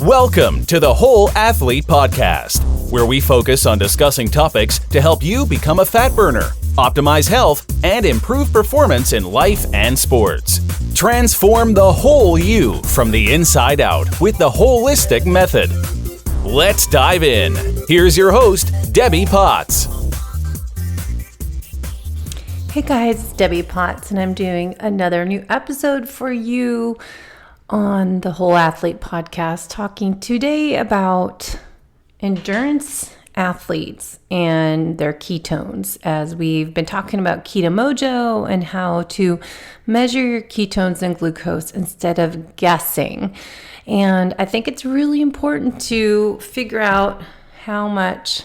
Welcome to the Whole Athlete Podcast, where we focus on discussing topics to help you become a fat burner, optimize health, and improve performance in life and sports. Transform the whole you from the inside out with the WHOLESTIC Method. Let's dive in. Here's your host, Debbie Potts. Hey guys, it's Debbie Potts, and I'm doing another new episode for you on the Whole Athlete Podcast, talking today about endurance athletes and their ketones, as we've been talking about Keto Mojo and how to measure your ketones and glucose instead of guessing. And I think it's really important to figure out how much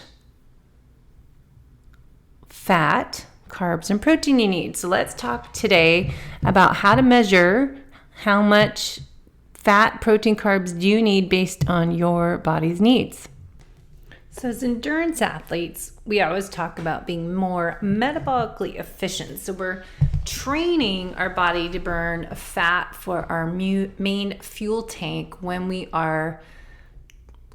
fat, carbs, and protein you need. So let's talk today about how to measure how much fat, protein, carbs do you need based on your body's needs. So as endurance athletes, we always talk about being more metabolically efficient. So we're training our body to burn fat for our main fuel tank when we are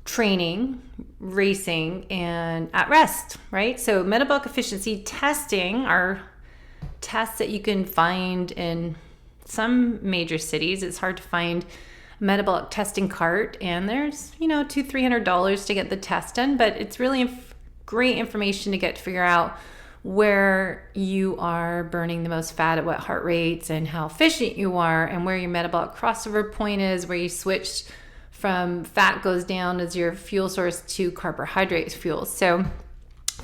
training, racing, and at rest, right? So metabolic efficiency testing are tests that you can find in some major cities. It's hard to find a metabolic testing cart, and there's, $200-$300 to get the test done, but it's really great information to get to figure out where you are burning the most fat at what heart rates and how efficient you are, and where your metabolic crossover point is, where you switch from fat goes down as your fuel source to carbohydrates fuel. So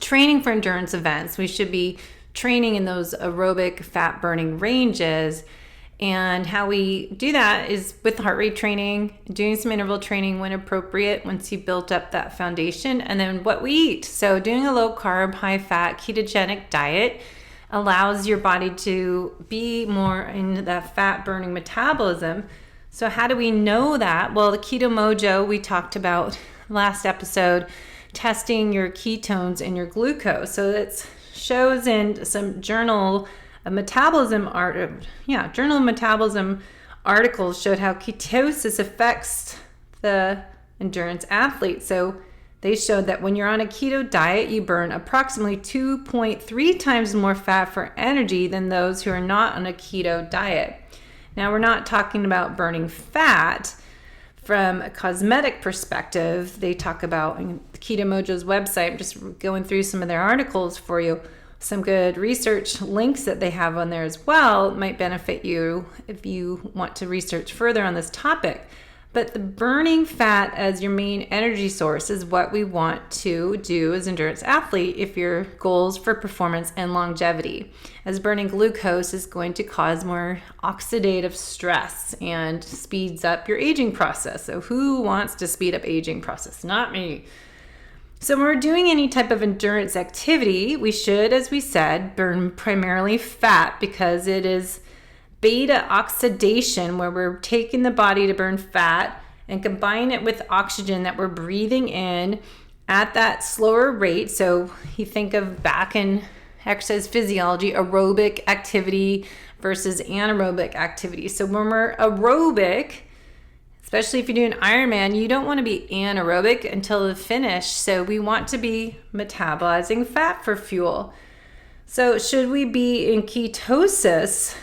training for endurance events, we should be training in those aerobic fat burning ranges. And how we do that is with heart rate training, doing some interval training when appropriate once you built up that foundation, and then what we eat. So doing a low carb, high fat, ketogenic diet allows your body to be more in the fat burning metabolism. So how do we know that? Well, the Keto Mojo we talked about last episode, testing your ketones and your glucose. So it shows in some Journal of Metabolism articles showed how ketosis affects the endurance athlete. So they showed that when you're on a keto diet, you burn approximately 2.3 times more fat for energy than those who are not on a keto diet. Now, we're not talking about burning fat from a cosmetic perspective. They talk about in Keto Mojo's website, I'm just going through some of their articles for you. Some good research links that they have on there as well might benefit you if you want to research further on this topic. But the burning fat as your main energy source is what we want to do as endurance athlete if your goals for performance and longevity. As burning glucose is going to cause more oxidative stress and speeds up your aging process. So who wants to speed up aging process? Not me. So when we're doing any type of endurance activity, we should, as we said, burn primarily fat, because it is beta oxidation where we're taking the body to burn fat and combine it with oxygen that we're breathing in at that slower rate. So you think of back in exercise physiology, aerobic activity versus anaerobic activity. So when we're aerobic, especially if you're doing Ironman, you don't want to be anaerobic until the finish. So we want to be metabolizing fat for fuel. So should we be in ketosis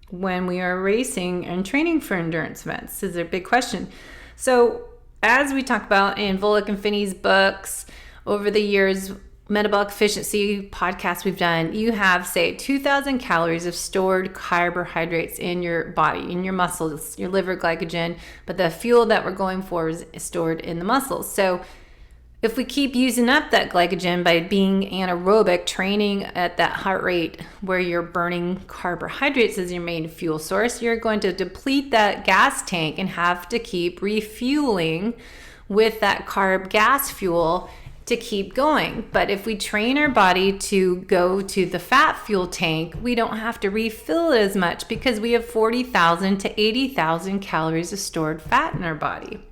when we are racing and training for endurance events? This is a big question. So as we talk about in Volek and Finney's books over the years, metabolic efficiency podcasts we've done, you have, say, 2,000 calories of stored carbohydrates in your body, in your muscles, your liver glycogen, but the fuel that we're going for is stored in the muscles. So if we keep using up that glycogen by being anaerobic, training at that heart rate where you're burning carbohydrates as your main fuel source, you're going to deplete that gas tank and have to keep refueling with that carb gas fuel to keep going. But if we train our body to go to the fat fuel tank, we don't have to refill it as much because we have 40,000 to 80,000 calories of stored fat in our body.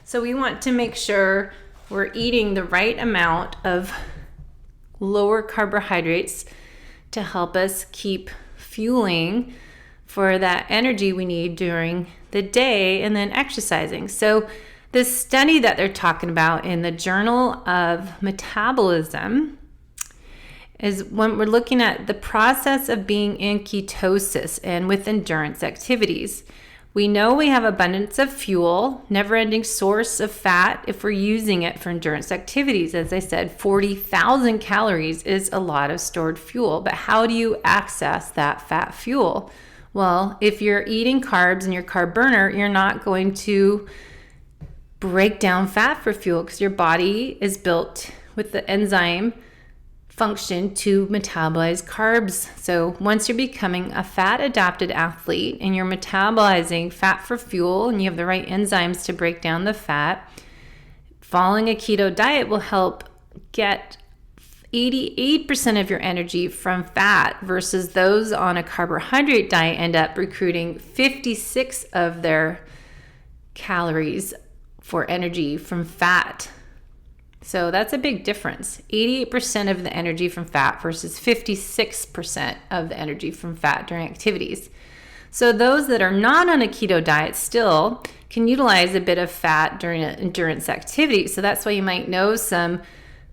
So we want to make sure we're eating the right amount of lower carbohydrates to help us keep fueling for that energy we need during the day and then exercising. So this study that they're talking about in the Journal of Metabolism is when we're looking at the process of being in ketosis and with endurance activities. We know we have abundance of fuel, never-ending source of fat if we're using it for endurance activities. As I said, 40,000 calories is a lot of stored fuel, but how do you access that fat fuel? Well, if you're eating carbs and you're a carb burner, you're not going to break down fat for fuel because your body is built with the enzyme function to metabolize carbs. So once you're becoming a fat adapted athlete and you're metabolizing fat for fuel and you have the right enzymes to break down the fat, following a keto diet will help get 88% of your energy from fat versus those on a carbohydrate diet end up recruiting 56 of their calories for energy from fat. So that's a big difference. 88% of the energy from fat versus 56% of the energy from fat during activities. So those that are not on a keto diet still can utilize a bit of fat during an endurance activity. So that's why you might know some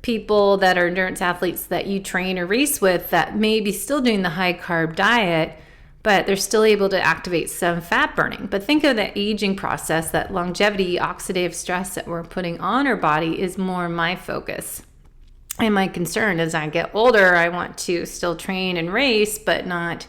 people that are endurance athletes that you train or race with that may be still doing the high carb diet, but they're still able to activate some fat burning. But think of the aging process, that longevity, oxidative stress that we're putting on our body is more my focus. And my concern as I get older, I want to still train and race, but not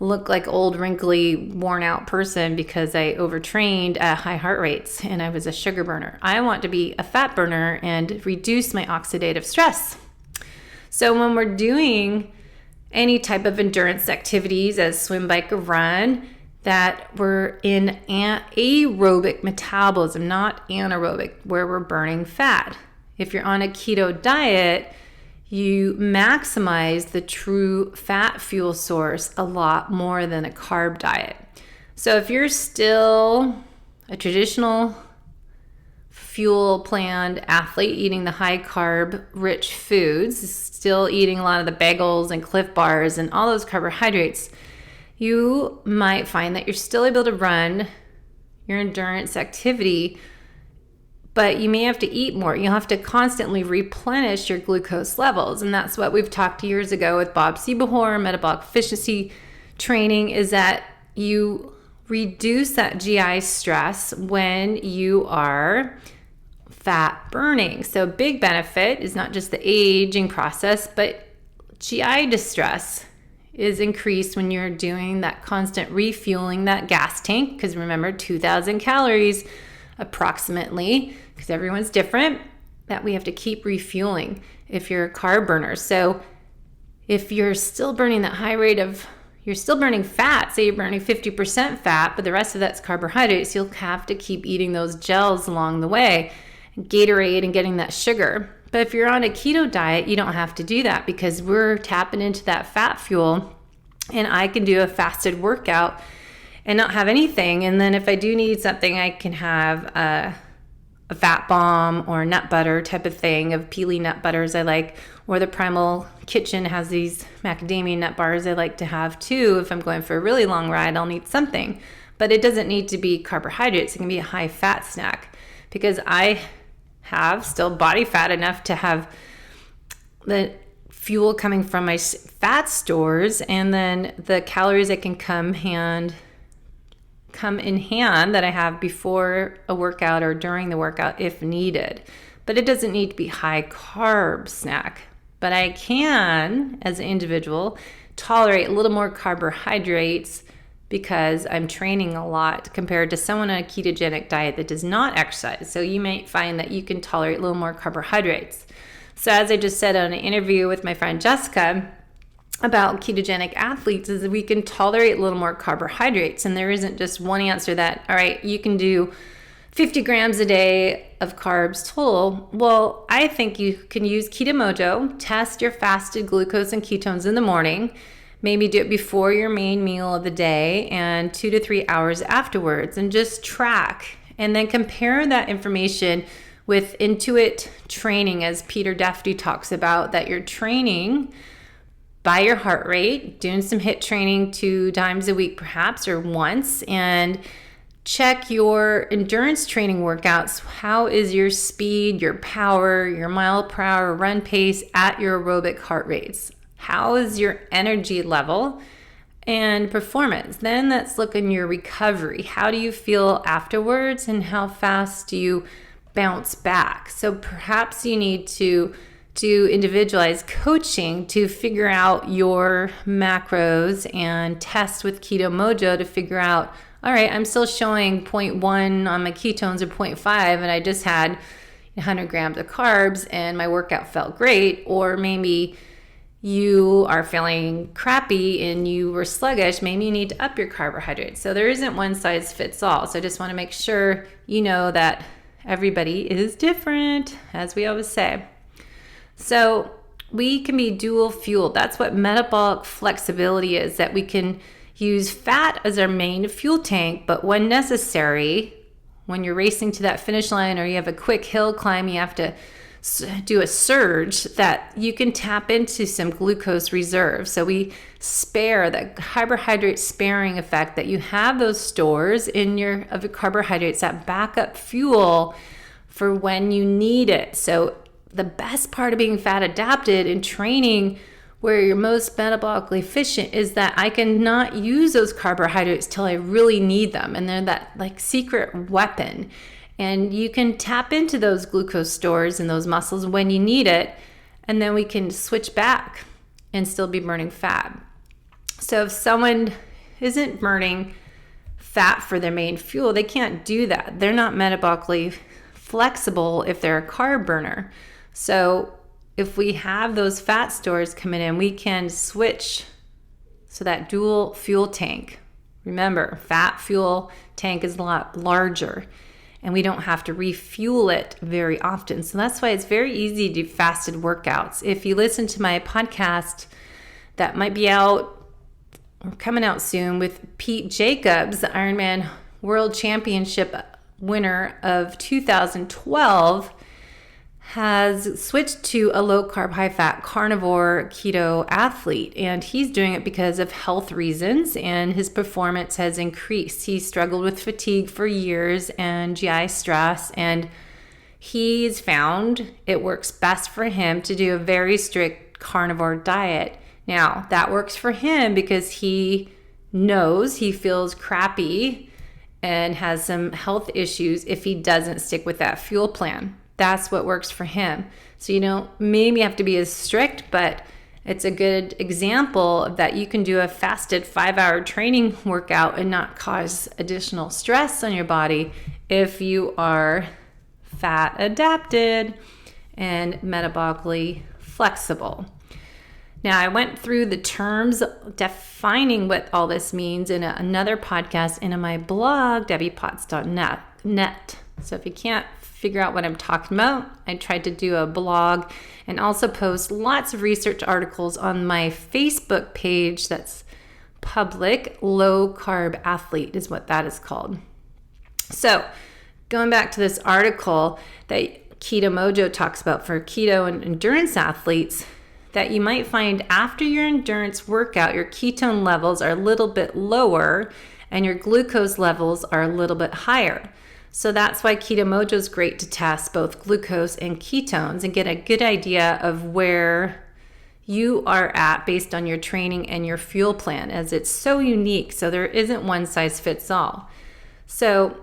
look like old, wrinkly, worn out person because I overtrained at high heart rates and I was a sugar burner. I want to be a fat burner and reduce my oxidative stress. So when we're doing any type of endurance activities as swim, bike, or run, that we're in aerobic metabolism, not anaerobic, where we're burning fat. If you're on a keto diet, you maximize the true fat fuel source a lot more than a carb diet. So if you're still a traditional fuel planned athlete eating the high carb rich foods, still eating a lot of the bagels and Cliff Bars and all those carbohydrates, you might find that you're still able to run your endurance activity, but you may have to eat more. You'll have to constantly replenish your glucose levels. And that's what we've talked years ago with Bob Seebohor, metabolic efficiency training, is that you reduce that GI stress when you are fat burning. So big benefit is not just the aging process, but GI distress is increased when you're doing that constant refueling that gas tank. Because remember, 2,000 calories approximately, because everyone's different, that we have to keep refueling if you're a carb burner. So if you're still burning that high rate of, you're still burning fat, say you're burning 50% fat, but the rest of that's carbohydrates, you'll have to keep eating those gels along the way, Gatorade and getting that sugar. But if you're on a keto diet, you don't have to do that because we're tapping into that fat fuel, and I can do a fasted workout and not have anything. And then if I do need something, I can have a fat bomb or nut butter type of thing, of peely nut butters I like, or the Primal Kitchen has these macadamia nut bars I like to have too. If I'm going for a really long ride, I'll need something, but it doesn't need to be carbohydrates. It can be a high fat snack because I have still body fat enough to have the fuel coming from my fat stores, and then the calories that can come in hand that I have before a workout or during the workout if needed. But it doesn't need to be high carb snack. But I can, as an individual, tolerate a little more carbohydrates because I'm training a lot compared to someone on a ketogenic diet that does not exercise. So you might find that you can tolerate a little more carbohydrates. So as I just said on an interview with my friend Jessica about ketogenic athletes, is that we can tolerate a little more carbohydrates. And there isn't just one answer that, all right, you can do 50 grams a day of carbs total. Well, I think you can use Keto Mojo, test your fasted glucose and ketones in the morning, maybe do it before your main meal of the day and 2 to 3 hours afterwards, and just track and then compare that information with Intuit training, as Peter Defty talks about, that you're training by your heart rate, doing some HIIT training 2 times a week perhaps, or once, and check your endurance training workouts. How is your speed, your power, your mile per hour run pace at your aerobic heart rates? How is your energy level and performance? Then let's look in your recovery. How do you feel afterwards, and how fast do you bounce back? So perhaps you need to do individualized coaching to figure out your macros and test with Keto Mojo to figure out, all right, I'm still showing 0.1 on my ketones or 0.5, and I just had 100 grams of carbs and my workout felt great. Or maybe you are feeling crappy and you were sluggish. Maybe you need to up your carbohydrates. So there isn't one size fits all. So I just want to make sure you know that everybody is different, as we always say. So we can be dual fueled. That's what metabolic flexibility is, that we can use fat as our main fuel tank, but when necessary, when you're racing to that finish line or you have a quick hill climb, you have to do a surge, that you can tap into some glucose reserve. So we spare that carbohydrate sparing effect, that you have those stores in your carbohydrates, that backup fuel for when you need it. So the best part of being fat adapted in training, where you're most metabolically efficient, is that I can not use those carbohydrates till I really need them. And they're that like secret weapon. And you can tap into those glucose stores in those muscles when you need it. And then we can switch back and still be burning fat. So if someone isn't burning fat for their main fuel, they can't do that. They're not metabolically flexible if they're a carb burner. So if we have those fat stores coming in, we can switch. So that dual fuel tank, remember, fat fuel tank is a lot larger and we don't have to refuel it very often. So that's why it's very easy to do fasted workouts. If you listen to my podcast that might be out or coming out soon with Pete Jacobs, the Ironman World Championship winner of 2012, has switched to a low carb, high fat carnivore keto athlete. And he's doing it because of health reasons, and his performance has increased. He struggled with fatigue for years and GI stress, and he's found it works best for him to do a very strict carnivore diet. Now, that works for him because he knows he feels crappy and has some health issues if he doesn't stick with that fuel plan. That's what works for him. So you don't maybe have to be as strict, but it's a good example that you can do a fasted 5-hour training workout and not cause additional stress on your body if you are fat adapted and metabolically flexible. Now, I went through the terms defining what all this means in another podcast in my blog, debbiepotts.net. So if you can't figure out what I'm talking about, I tried to do a blog and also post lots of research articles on my Facebook page that's public. Low Carb Athlete is what that is called. So going back to this article that Keto Mojo talks about for keto and endurance athletes, that you might find after your endurance workout, your ketone levels are a little bit lower and your glucose levels are a little bit higher. So that's why Keto Mojo is great to test both glucose and ketones and get a good idea of where you are at based on your training and your fuel plan, as it's so unique. So there isn't one size fits all. So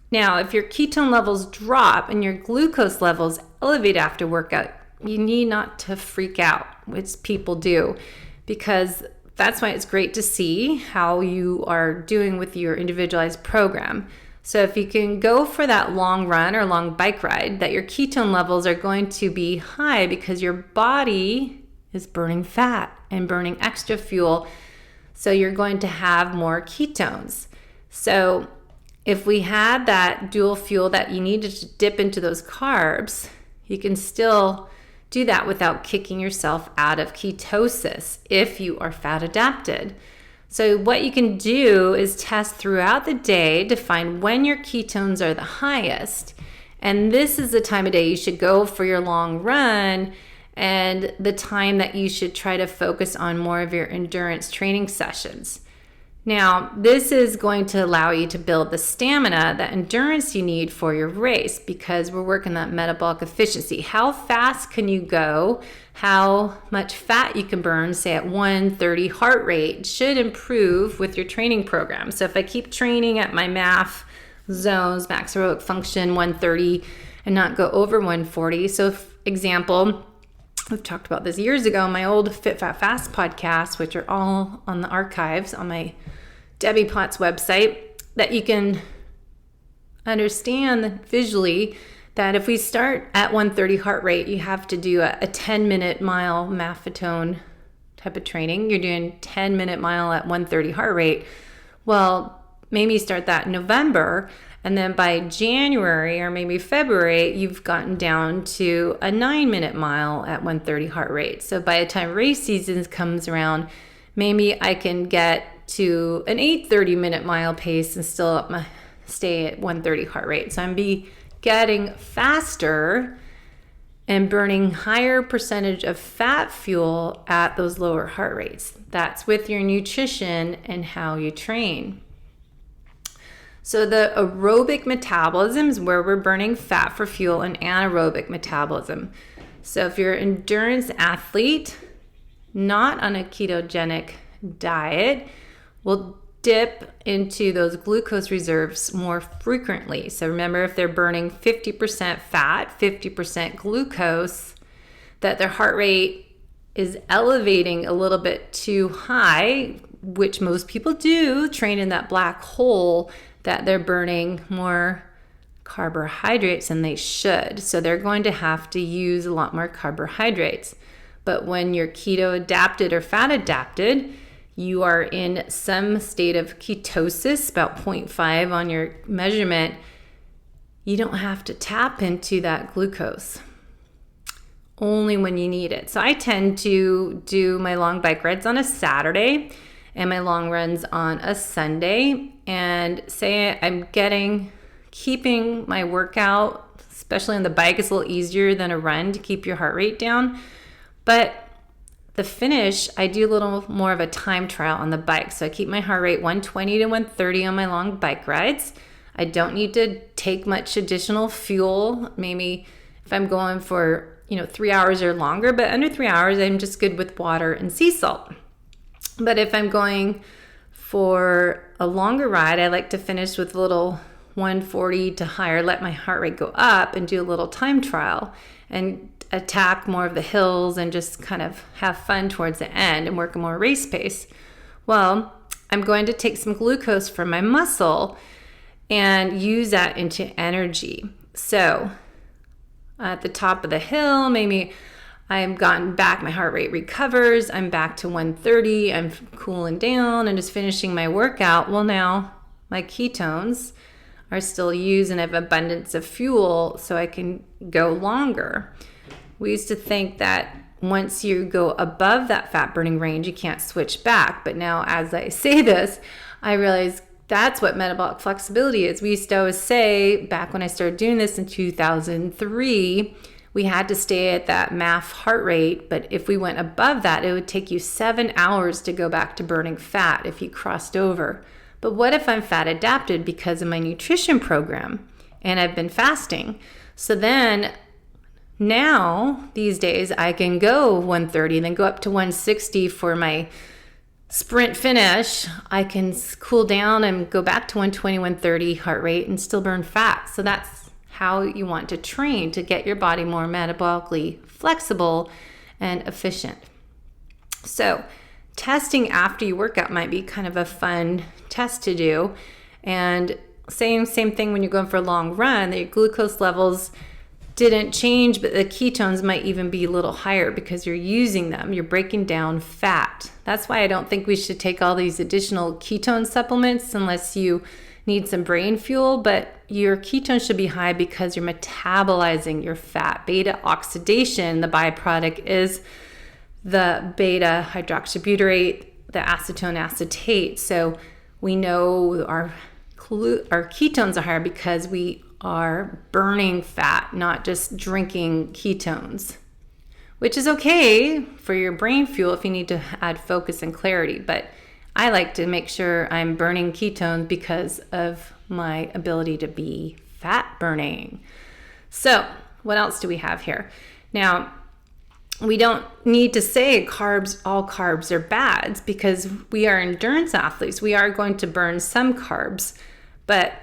now if your ketone levels drop and your glucose levels elevate after workout, you need not to freak out, which people do, because that's why it's great to see how you are doing with your individualized program. So if you can go for that long run or long bike ride, that your ketone levels are going to be high because your body is burning fat and burning extra fuel. So you're going to have more ketones. So if we had that dual fuel that you needed to dip into those carbs, you can still do that without kicking yourself out of ketosis if you are fat adapted. So what you can do is test throughout the day to find when your ketones are the highest. And this is the time of day you should go for your long run, and the time that you should try to focus on more of your endurance training sessions. Now, this is going to allow you to build the stamina, the endurance you need for your race, because we're working that metabolic efficiency. How fast can you go? How much fat you can burn, say at 130 heart rate, should improve with your training program. So if I keep training at my MAF zones, max aerobic function, 130, and not go over 140. So, for example, we've talked about this years ago, my old Fit Fat Fast podcasts, which are all on the archives on my Debbie Potts website, that you can understand visually that if we start at 130 heart rate, you have to do a 10-minute mile maffetone type of training. You're doing 10-minute mile at 130 heart rate. Well, maybe you start that in November, and then by January or maybe February, you've gotten down to a 9-minute mile at 130 heart rate. So by the time race season comes around, maybe I can get to an 8:30-minute mile pace and still stay at 130 heart rate. So I'm getting faster and burning higher percentage of fat fuel at those lower heart rates. That's with your nutrition and how you train. So the aerobic metabolism is where we're burning fat for fuel, and anaerobic metabolism. So if you're an endurance athlete, not on a ketogenic diet, will dip into those glucose reserves more frequently. So remember, if they're burning 50% fat, 50% glucose, that their heart rate is elevating a little bit too high, which most people do, train in that black hole, that they're burning more carbohydrates than they should. So they're going to have to use a lot more carbohydrates. But when you're keto adapted or fat adapted, you are in some state of ketosis, about 0.5 on your measurement. You don't have to tap into that glucose, only when you need it. So I tend to do my long bike rides on a Saturday and my long runs on a Sunday, and say I'm keeping my workout, especially on the bike, is a little easier than a run to keep your heart rate down. But the finish, I do a little more of a time trial on the bike. So I keep my heart rate 120 to 130 on my long bike rides. I don't need to take much additional fuel. Maybe if I'm going for 3 hours or longer, but under 3 hours, I'm just good with water and sea salt. But if I'm going for a longer ride, I like to finish with a little 140 to higher, let my heart rate go up, and do a little time trial and attack more of the hills and just kind of have fun towards the end and work a more race pace. Well, I'm going to take some glucose from my muscle and use that into energy. So at the top of the hill, maybe I've gotten back, my heart rate recovers, I'm back to 130, I'm cooling down and just finishing my workout. Well, now my ketones are still used and I have abundance of fuel, so I can go longer. We used to think that once you go above that fat burning range, you can't switch back. But now as I say this, I realize that's what metabolic flexibility is. We used to always say, back when I started doing this in 2003, we had to stay at that MAF heart rate, but if we went above that, it would take you 7 hours to go back to burning fat if you crossed over. But what if I'm fat adapted because of my nutrition program and I've been fasting? So then now, these days, I can go 130 and then go up to 160 for my sprint finish. I can cool down and go back to 120, 130 heart rate and still burn fat. So that's how you want to train to get your body more metabolically flexible and efficient. So testing after you work out might be kind of a fun test to do. And same thing when you're going for a long run, that your glucose levels didn't change, but the ketones might even be a little higher because you're using them. You're breaking down fat. That's why I don't think we should take all these additional ketone supplements unless you need some brain fuel, but your ketones should be high because you're metabolizing your fat. Beta oxidation, the byproduct is the beta hydroxybutyrate, the acetone acetate. So we know our ketones are higher because we are burning fat, not just drinking ketones, which is okay for your brain fuel if you need to add focus and clarity. But I like to make sure I'm burning ketones because of my ability to be fat burning. So what else do we have here? Now, we don't need to say all carbs are bad because we are endurance athletes. We are going to burn some carbs, but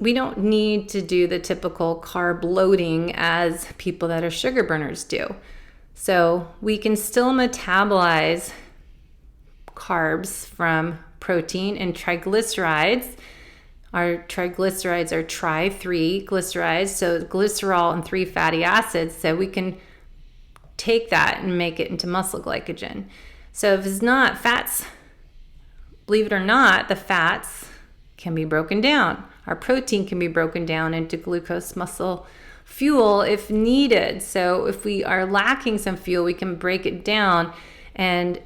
we don't need to do the typical carb loading as people that are sugar burners do. So we can still metabolize carbs from protein and triglycerides. Our triglycerides are tri-3 glycerides, so glycerol and 3 fatty acids. So we can take that and make it into muscle glycogen. So if it's not fats, believe it or not, the fats can be broken down. Our protein can be broken down into glucose muscle fuel if needed. So if we are lacking some fuel, we can break it down and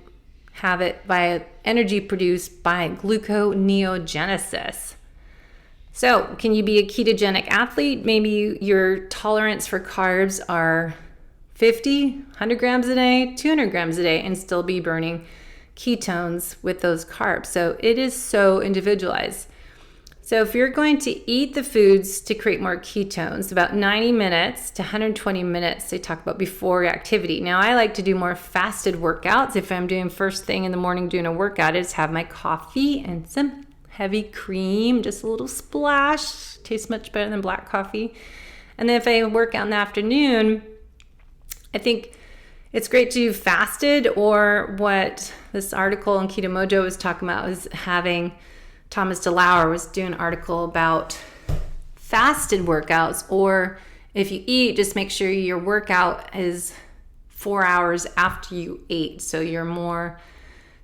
have it by energy produced by gluconeogenesis. So can you be a ketogenic athlete? Maybe your tolerance for carbs are 50, 100 grams a day, 200 grams a day, and still be burning ketones with those carbs. So it is so individualized. So if you're going to eat the foods to create more ketones, about 90 minutes to 120 minutes, they talk about before activity. Now, I like to do more fasted workouts. If I'm doing first thing in the morning doing a workout, I just have my coffee and some heavy cream, just a little splash. Tastes much better than black coffee. And then if I work out in the afternoon, I think it's great to do fasted, or what this article in Keto Mojo was talking about was having Thomas DeLauer was doing an article about fasted workouts, or if you eat, just make sure your workout is 4 hours after you ate, so you're more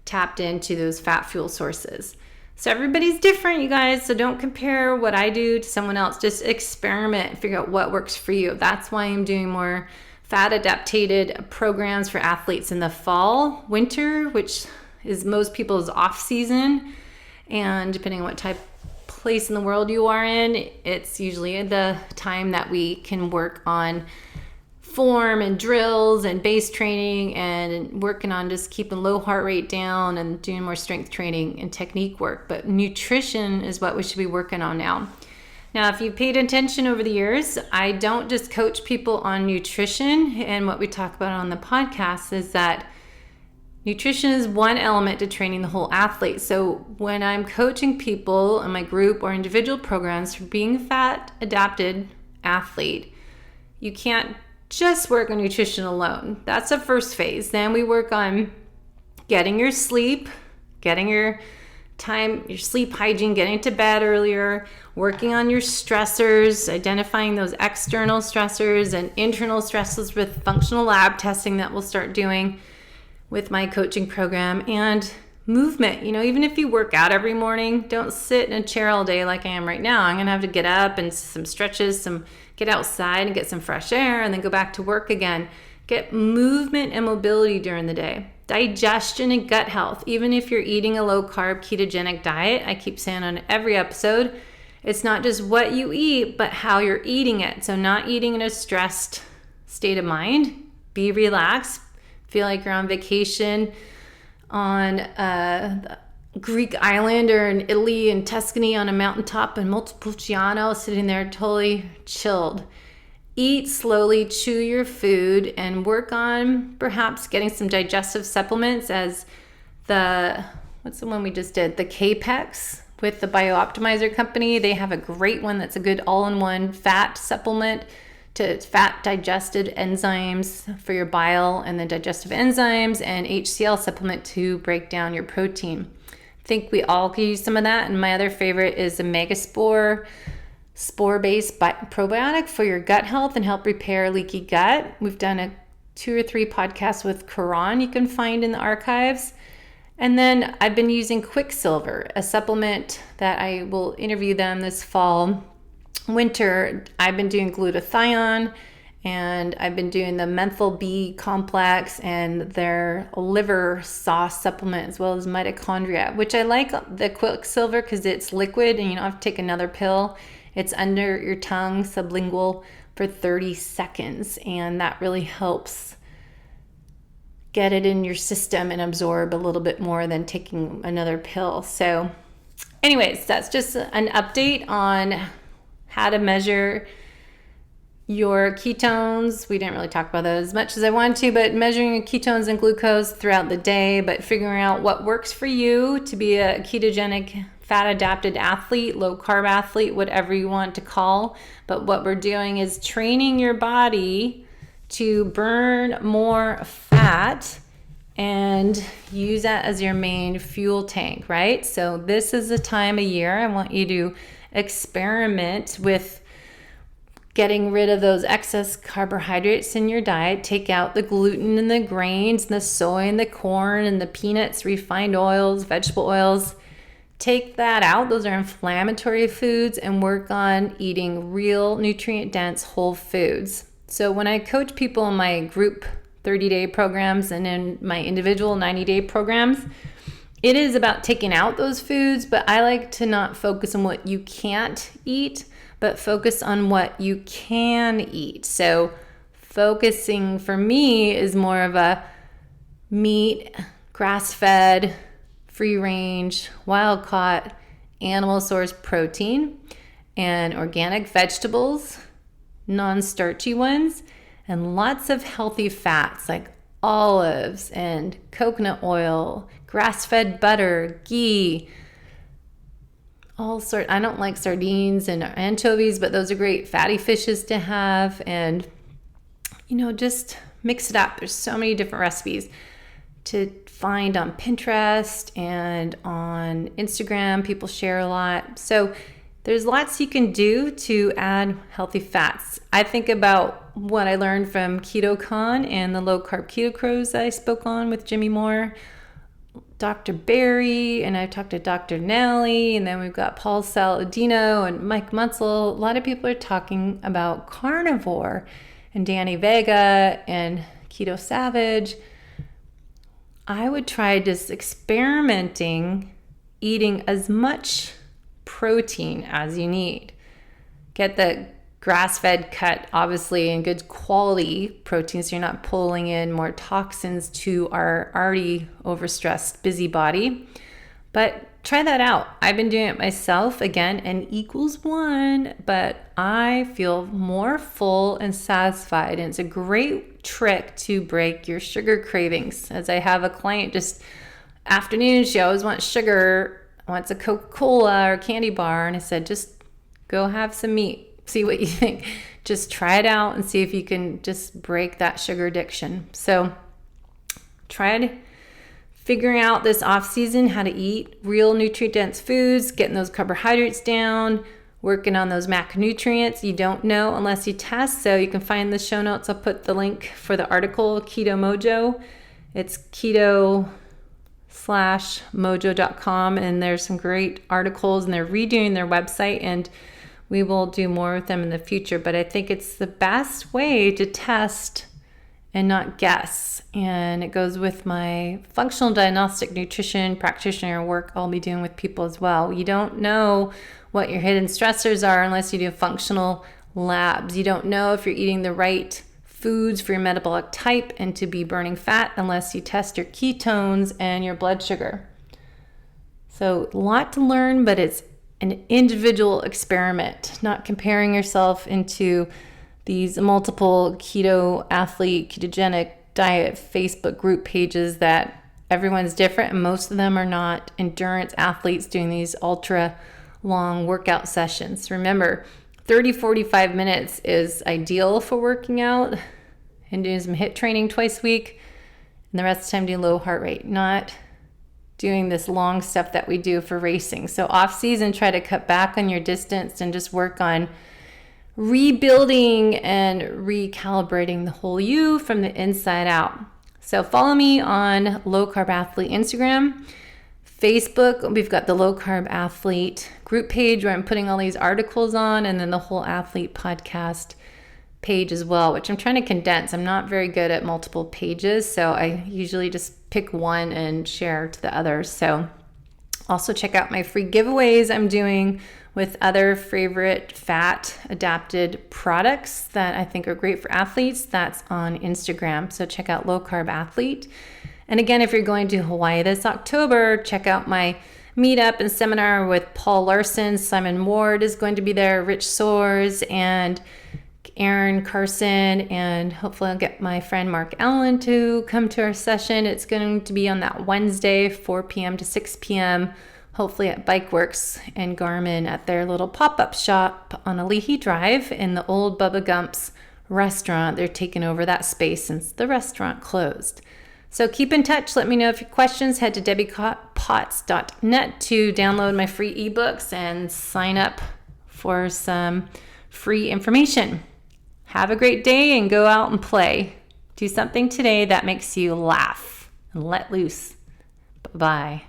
tapped into those fat fuel sources. So everybody's different, you guys, so don't compare what I do to someone else. Just experiment and figure out what works for you. That's why I'm doing more fat adapted programs for athletes in the fall, winter, which is most people's off season. And depending on what type place in the world you are in, it's usually the time that we can work on form and drills and base training and working on just keeping low heart rate down and doing more strength training and technique work. But nutrition is what we should be working on now. Now, if you paid attention over the years, I don't just coach people on nutrition. And what we talk about on the podcast is that nutrition is one element to training the whole athlete. So when I'm coaching people in my group or individual programs for being a fat adapted athlete, you can't just work on nutrition alone. That's the first phase. Then we work on getting your sleep, getting your time, your sleep hygiene, getting to bed earlier, working on your stressors, identifying those external stressors and internal stressors with functional lab testing that we'll start doing with my coaching program, and movement. You know, even if you work out every morning, don't sit in a chair all day like I am right now. I'm going to have to get up and some stretches, get outside and get some fresh air, and then go back to work again. Get movement and mobility during the day. Digestion and gut health. Even if you're eating a low carb ketogenic diet, I keep saying on every episode, it's not just what you eat, but how you're eating it. So not eating in a stressed state of mind. Be relaxed. Feel like you're on vacation on a Greek island or in Italy and Tuscany on a mountaintop in Montepulciano, sitting there totally chilled. Eat slowly, chew your food, and work on perhaps getting some digestive supplements as what's the one we just did? The Capex with the BioOptimizer company. They have a great one that's a good all-in-one fat supplement to fat digested enzymes for your bile and the digestive enzymes, and HCl supplement to break down your protein. I think we all can use some of that. And my other favorite is the Megaspore spore-based probiotic for your gut health and help repair leaky gut. We've done 2 or 3 podcasts with Quran you can find in the archives. And then I've been using Quicksilver, a supplement that I will interview them this fall, winter. I've been doing glutathione, and I've been doing the menthol B complex and their liver sauce supplement, as well as mitochondria, which I like the Quicksilver because it's liquid and you don't have to take another pill. It's under your tongue, sublingual, for 30 seconds, and that really helps get it in your system and absorb a little bit more than taking another pill. So anyways, that's just an update on how to measure your ketones. We didn't really talk about those as much as I wanted to, but measuring your ketones and glucose throughout the day, but figuring out what works for you to be a ketogenic, fat-adapted athlete, low-carb athlete, whatever you want to call. But what we're doing is training your body to burn more fat and use that as your main fuel tank, right? So this is the time of year I want you to experiment with getting rid of those excess carbohydrates in your diet. Take out the gluten and the grains and the soy and the corn and the peanuts, refined oils, vegetable oils. Take that out. Those are inflammatory foods, and work on eating real nutrient-dense whole foods. So when I coach people in my group 30-day programs and in my individual 90-day programs, it is about taking out those foods, but I like to not focus on what you can't eat, but focus on what you can eat. So focusing for me is more of a meat, grass-fed, free-range, wild-caught, animal-source protein, and organic vegetables, non-starchy ones, and lots of healthy fats like olives and coconut oil, grass-fed butter, ghee, all sorts. I don't like sardines and anchovies, but those are great fatty fishes to have. And, just mix it up. There's so many different recipes to find on Pinterest and on Instagram. People share a lot. So there's lots you can do to add healthy fats. I think about what I learned from KetoCon and the low carb keto crows that I spoke on with Jimmy Moore, Dr. Barry, and I've talked to Dr. Nelly, and then we've got Paul Saladino and Mike Munsell. A lot of people are talking about carnivore, and Danny Vega and Keto Savage. I would try just experimenting, eating as much protein as you need. Get the grass-fed cut, obviously, and good quality protein, so you're not pulling in more toxins to our already overstressed busy body. But try that out. I've been doing it myself. Again, N=1, but I feel more full and satisfied, and it's a great trick to break your sugar cravings. As I have a client just afternoon, she always wants sugar, wants a Coca-Cola or candy bar, and I said, just go have some meat. See what you think. Just try it out and see if you can just break that sugar addiction. So try figuring out this off season how to eat real nutrient-dense foods, getting those carbohydrates down, working on those macronutrients. You don't know unless you test. So you can find the show notes. I'll put the link for the article, Keto Mojo. It's keto/mojo.com, and there's some great articles, and they're redoing their website, and we will do more with them in the future. But I think it's the best way to test and not guess. And it goes with my functional diagnostic nutrition practitioner work I'll be doing with people as well. You don't know what your hidden stressors are unless you do functional labs. You don't know if you're eating the right foods for your metabolic type and to be burning fat unless you test your ketones and your blood sugar. So a lot to learn, but it's an individual experiment, not comparing yourself into these multiple keto athlete, ketogenic diet Facebook group pages that everyone's different, and most of them are not endurance athletes doing these ultra long workout sessions. Remember, 30-45 minutes is ideal for working out and doing some HIIT training twice a week, and the rest of the time doing low heart rate, not doing this long stuff that we do for racing. So off season, try to cut back on your distance and just work on rebuilding and recalibrating the whole you from the inside out. So follow me on Low Carb Athlete Instagram, Facebook. We've got the Low Carb Athlete group page where I'm putting all these articles on, and then the Whole Athlete podcast page as well, which I'm trying to condense. I'm not very good at multiple pages, so I usually just pick one and share to the others. So also check out my free giveaways I'm doing with other favorite fat adapted products that I think are great for athletes. That's on Instagram. So check out Low Carb Athlete. And again, if you're going to Hawaii this October, check out my meetup and seminar with Paul Larson. Simon Ward is going to be there, Rich Soares, and Aaron Carson, and hopefully I'll get my friend Mark Allen to come to our session. It's going to be on that Wednesday, 4 p.m. to 6 p.m., hopefully at Bikeworks and Garmin at their little pop-up shop on Ali'i Drive in the old Bubba Gump's restaurant. They're taking over that space since the restaurant closed. So keep in touch. Let me know if you have questions. Head to debbiepotts.net to download my free ebooks and sign up for some free information. Have a great day and go out and play. Do something today that makes you laugh and let loose. Bye-bye.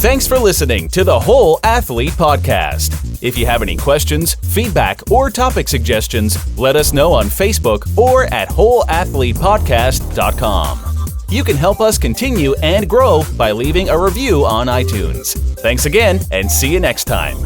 Thanks for listening to the Whole Athlete Podcast. If you have any questions, feedback, or topic suggestions, let us know on Facebook or at wholeathletepodcast.com. You can help us continue and grow by leaving a review on iTunes. Thanks again, and see you next time.